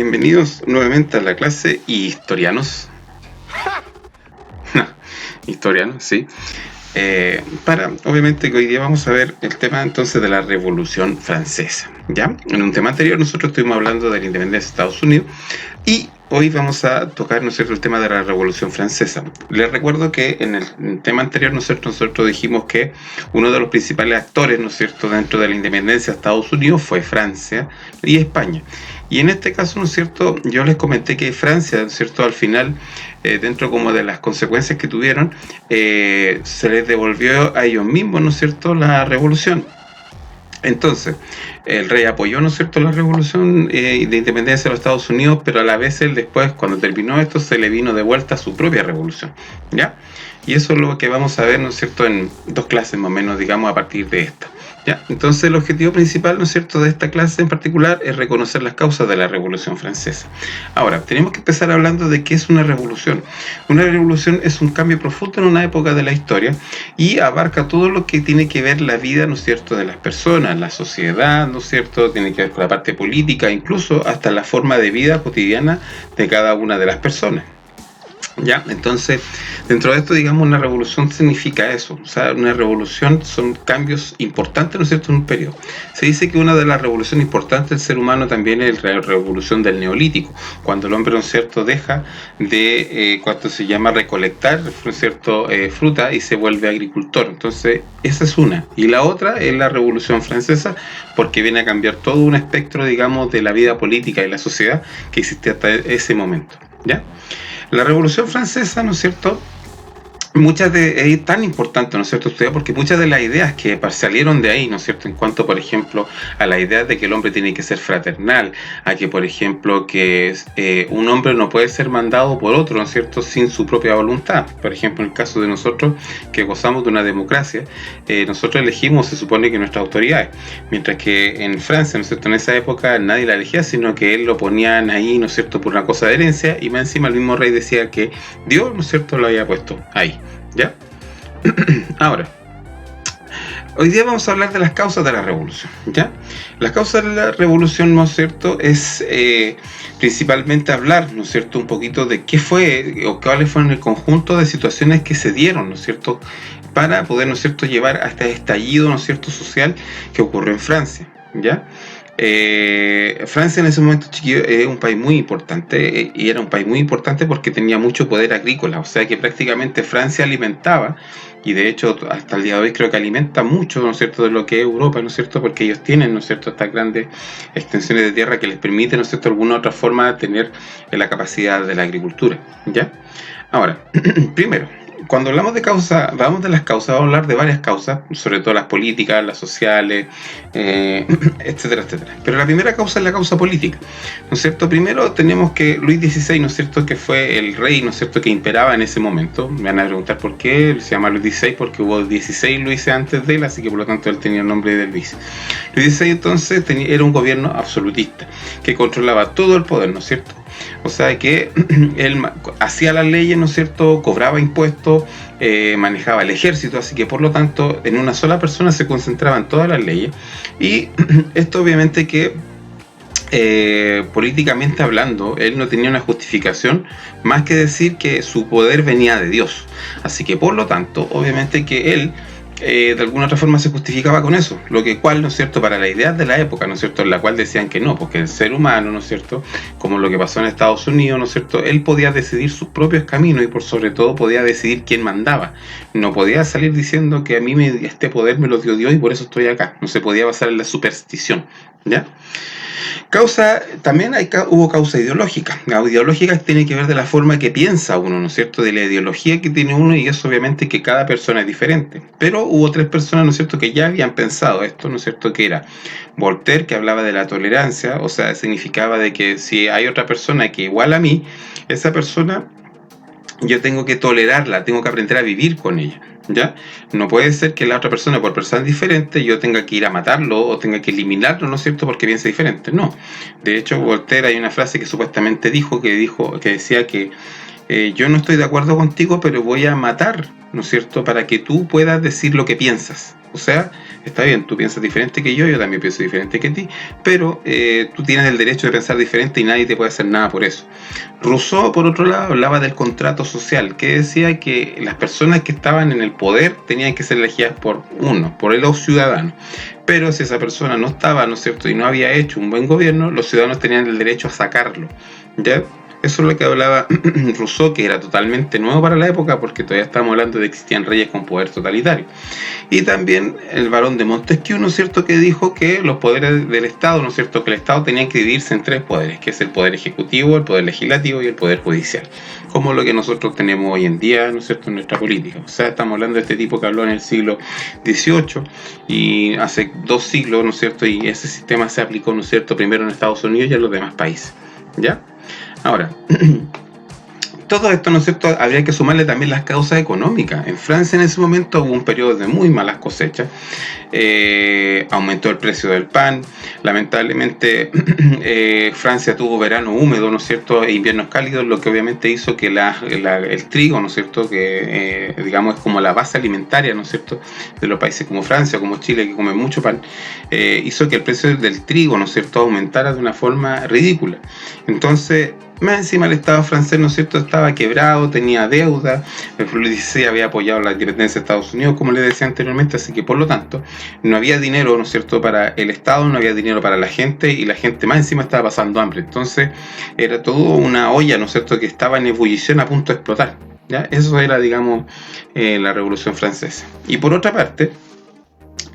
Bienvenidos nuevamente a la clase Historianos. Historianos, sí. Obviamente que hoy día vamos a ver el tema entonces de la Revolución Francesa, ¿ya? En un tema anterior nosotros estuvimos hablando de la independencia de Estados Unidos y hoy vamos a tocar, ¿no es cierto?, el tema de la Revolución Francesa. Les recuerdo que en el tema anterior nosotros dijimos que uno de los principales actores, ¿no es cierto?, dentro de la independencia de Estados Unidos fue Francia y España. Y en este caso, ¿no es cierto?, yo les comenté que Francia, ¿no es cierto?, al final, dentro como de las consecuencias que tuvieron, se les devolvió a ellos mismos, ¿no es cierto?, la revolución. Entonces, el rey apoyó, ¿no es cierto?, la revolución de independencia de los Estados Unidos, pero a la vez él después, cuando terminó esto, se le vino de vuelta su propia revolución, ¿ya? Y eso es lo que vamos a ver, ¿no es cierto?, en dos clases más o menos, digamos, a partir de esta. ¿Ya? Entonces el objetivo principal, ¿no es cierto?, de esta clase en particular es reconocer las causas de la Revolución Francesa. Ahora, tenemos que empezar hablando de qué es una revolución. Una revolución es un cambio profundo en una época de la historia y abarca todo lo que tiene que ver la vida, ¿no es cierto?, de las personas, la sociedad, ¿no es cierto?, tiene que ver con la parte política, incluso hasta la forma de vida cotidiana de cada una de las personas. ¿Ya? Entonces, dentro de esto, digamos, una revolución significa eso. O sea, una revolución son cambios importantes, ¿no es cierto?, en un periodo. Se dice que una de las revoluciones importantes del ser humano también es la revolución del neolítico, cuando el hombre, ¿no es cierto?, deja de, cuanto se llama, recolectar, ¿no es cierto?, fruta y se vuelve agricultor. Entonces, esa es una. Y la otra es la Revolución Francesa, porque viene a cambiar todo un espectro, digamos, de la vida política y la sociedad que existía hasta ese momento. ¿Ya? La Revolución Francesa, ¿no es cierto?, es tan importante, ¿no es cierto?, estudiar, porque muchas de las ideas que salieron de ahí, ¿no es cierto?, en cuanto, por ejemplo, a la idea de que el hombre tiene que ser fraternal, a que, por ejemplo, que un hombre no puede ser mandado por otro, ¿no es cierto?, sin su propia voluntad. Por ejemplo, en el caso de nosotros, que gozamos de una democracia, nosotros elegimos, se supone, que nuestras autoridades, mientras que en Francia, ¿no es cierto?, en esa época nadie la elegía, sino que él lo ponían ahí, ¿no es cierto?, por una cosa de herencia, y más encima el mismo rey decía que Dios, ¿no es cierto?, lo había puesto ahí. ¿Ya? Ahora, hoy día vamos a hablar de las causas de la revolución, ¿ya? Las causas de la revolución, ¿no es cierto?, es principalmente hablar, ¿no es cierto?, un poquito de qué fue o cuáles fueron el conjunto de situaciones que se dieron, ¿no es cierto?, para poder, ¿no es cierto?, llevar a este estallido, ¿no es cierto?, social que ocurrió en Francia, ¿ya? Francia en ese momento, chiquillo, es un país muy importante y era un país muy importante porque tenía mucho poder agrícola, o sea que prácticamente Francia alimentaba, y de hecho hasta el día de hoy creo que alimenta mucho, ¿no es cierto?, de lo que es Europa, ¿no es cierto?, porque ellos tienen, ¿no es cierto?, estas grandes extensiones de tierra que les permiten, ¿no es cierto?, de alguna otra forma tener la capacidad de la agricultura, ¿ya? Ahora, primero, cuando hablamos de causa, vamos de las causas, vamos a hablar de varias causas, sobre todo las políticas, las sociales, etcétera, etcétera. Pero la primera causa es la causa política, ¿no es cierto? Primero tenemos que Luis XVI, ¿no es cierto?, que fue el rey, ¿no es cierto?, que imperaba en ese momento. Me van a preguntar por qué se llama Luis XVI, porque hubo 16 Luises antes de él, así que por lo tanto él tenía el nombre de Luis. Luis XVI entonces era un gobierno absolutista, que controlaba todo el poder, ¿no es cierto? O sea que él hacía las leyes, ¿no es cierto?, cobraba impuestos, manejaba el ejército, así que por lo tanto en una sola persona se concentraban todas las leyes. Y esto obviamente que políticamente hablando, él no tenía una justificación más que decir que su poder venía de Dios. Así que por lo tanto, obviamente que él de alguna otra forma se justificaba con eso, lo que cual, ¿no es cierto?, para la idea de la época, ¿no es cierto?, en la cual decían que no, porque el ser humano, ¿no es cierto?, como lo que pasó en Estados Unidos, ¿no es cierto?, él podía decidir sus propios caminos y por sobre todo podía decidir quién mandaba. No podía salir diciendo que a mí este poder me lo dio Dios y por eso estoy acá. No se podía basar en la superstición, ¿ya? También hubo causa ideológica. La ideológica tiene que ver de la forma que piensa uno, ¿no es cierto?, de la ideología que tiene uno, y eso obviamente que cada persona es diferente. Pero hubo 3 personas, ¿no es cierto?, que ya habían pensado esto, ¿no es cierto?, que era Voltaire, que hablaba de la tolerancia, o sea, significaba de que si hay otra persona que igual a mí, esa persona yo tengo que tolerarla, tengo que aprender a vivir con ella, ¿ya? No puede ser que la otra persona, por personas diferentes, yo tenga que ir a matarlo o tenga que eliminarlo, ¿no es cierto?, porque piensa diferente. No. De hecho, Voltaire, hay una frase que supuestamente dijo que decía que yo no estoy de acuerdo contigo, pero voy a matar, ¿no es cierto?, para que tú puedas decir lo que piensas. O sea, está bien, tú piensas diferente que yo también pienso diferente que ti, pero tú tienes el derecho de pensar diferente y nadie te puede hacer nada por eso. Rousseau, por otro lado, hablaba del contrato social, que decía que las personas que estaban en el poder tenían que ser elegidas por los ciudadanos. Pero si esa persona no estaba, ¿no es cierto?, y no había hecho un buen gobierno, los ciudadanos tenían el derecho a sacarlo, ¿ya? Eso es lo que hablaba Rousseau, que era totalmente nuevo para la época, porque todavía estamos hablando de que existían reyes con poder totalitario. Y también el barón de Montesquieu, ¿no es cierto?, que dijo que los poderes del Estado, ¿no es cierto?, que el Estado tenía que dividirse en tres poderes, que es el poder ejecutivo, el poder legislativo y el poder judicial, como lo que nosotros tenemos hoy en día, ¿no es cierto?, en nuestra política. O sea, estamos hablando de este tipo que habló en el siglo XVIII y hace 2 siglos, ¿no es cierto?, y ese sistema se aplicó, ¿no es cierto?, primero en Estados Unidos y en los demás países, ¿ya? Ahora, todo esto, ¿no es cierto?, habría que sumarle también las causas económicas. En Francia en ese momento hubo un periodo de muy malas cosechas, aumentó el precio del pan, lamentablemente Francia tuvo verano húmedo, ¿no es cierto?, e inviernos cálidos, lo que obviamente hizo que el trigo, ¿no es cierto?, que digamos es como la base alimentaria, ¿no es cierto?, de los países como Francia, como Chile, que comen mucho pan, hizo que el precio del trigo, ¿no es cierto?, aumentara de una forma ridícula. Entonces, más encima el Estado francés, ¿no es cierto?, estaba quebrado, tenía deuda, el Luis XVI había apoyado la independencia de Estados Unidos, como les decía anteriormente, así que por lo tanto no había dinero, ¿no es cierto?, para el Estado, no había dinero para la gente, y la gente más encima estaba pasando hambre. Entonces era todo una olla, ¿no es cierto?, que estaba en ebullición a punto de explotar, ¿ya? Eso era, digamos, la Revolución Francesa. Y por otra parte,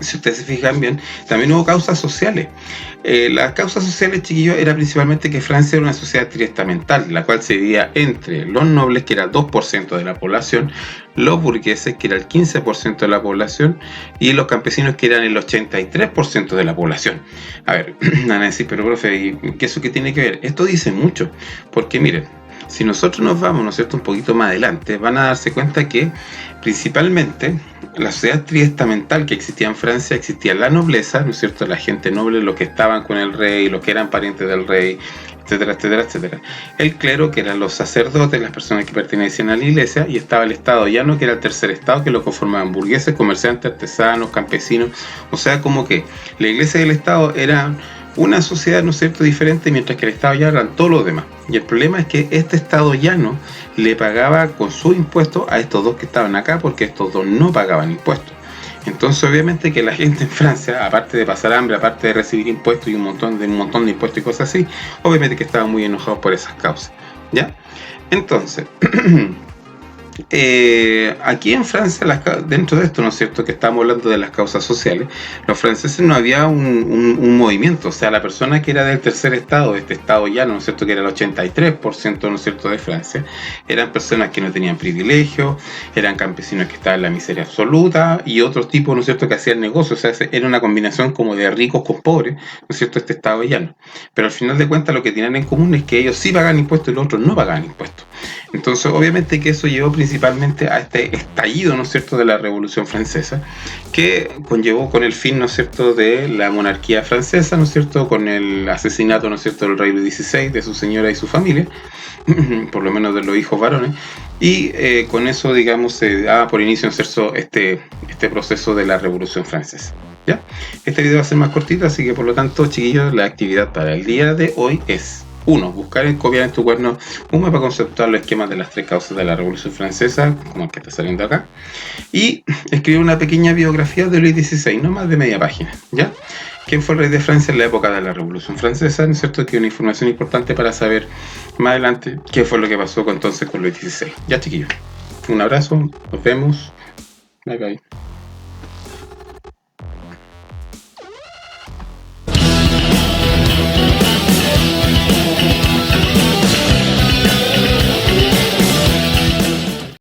si ustedes se fijan bien, también hubo causas sociales. Las causas sociales, chiquillos, era principalmente que Francia era una sociedad triestamental, la cual se dividía entre los nobles, que era el 2% de la población, los burgueses, que era el 15% de la población, y los campesinos, que eran el 83% de la población. A ver, van a decir, pero profe, ¿qué eso qué tiene que ver? Esto dice mucho, porque miren, si nosotros nos vamos, ¿no es cierto?, un poquito más adelante, van a darse cuenta que principalmente la sociedad triestamental que existía en Francia, existía la nobleza, ¿no es cierto?, la gente noble, los que estaban con el rey, los que eran parientes del rey, etcétera, etcétera, etcétera. El clero, que eran los sacerdotes, las personas que pertenecían a la iglesia, y estaba el estado llano, que era el tercer estado, que lo conformaban burgueses, comerciantes, artesanos, campesinos. O sea, como que la iglesia y el estado eran una sociedad, ¿no es cierto?, diferente, mientras que el estado llano eran todos los demás. Y el problema es que este estado llano le pagaba con sus impuestos a estos dos que estaban acá, porque estos dos no pagaban impuestos. Entonces, obviamente que la gente en Francia, aparte de pasar hambre, aparte de recibir impuestos y un montón de impuestos y cosas así, obviamente que estaban muy enojados por esas causas, ¿ya? Entonces, aquí en Francia, dentro de esto, ¿no es cierto?, que estamos hablando de las causas sociales, los franceses no había un movimiento. O sea, la persona que era del tercer estado, este estado llano, ¿no es cierto?, que era el 83%, ¿no es cierto?, de Francia, eran personas que no tenían privilegios, eran campesinos que estaban en la miseria absoluta, y otros tipos, ¿no es cierto?, que hacían negocios. O sea, era una combinación como de ricos con pobres, ¿no es cierto?, este estado llano. Pero al final de cuentas lo que tenían en común es que ellos sí pagaban impuestos y los otros no pagaban impuestos. Entonces, obviamente que eso llevó principalmente a este estallido, ¿no es cierto?, de la Revolución Francesa, que conllevó con el fin, ¿no es cierto?, de la monarquía francesa, ¿no es cierto?, con el asesinato, ¿no es cierto?, del rey Luis XVI, de su señora y su familia, por lo menos de los hijos varones, y con eso, digamos, se daba por inicio, ¿no es cierto?, este proceso de la Revolución Francesa. ¿Ya? Este video va a ser más cortito, así que por lo tanto, chiquillos, la actividad para el día de hoy es: 1. Buscar y copiar en tu cuaderno un mapa conceptual, los esquemas de las 3 causas de la Revolución Francesa, como el que está saliendo acá, y escribir una pequeña biografía de Luis XVI, no más de media página, ¿ya? ¿Quién fue el rey de Francia en la época de la Revolución Francesa? ¿No es cierto?, que es una información importante para saber más adelante qué fue lo que pasó entonces con Luis XVI. Ya, chiquillos, un abrazo, nos vemos, bye bye.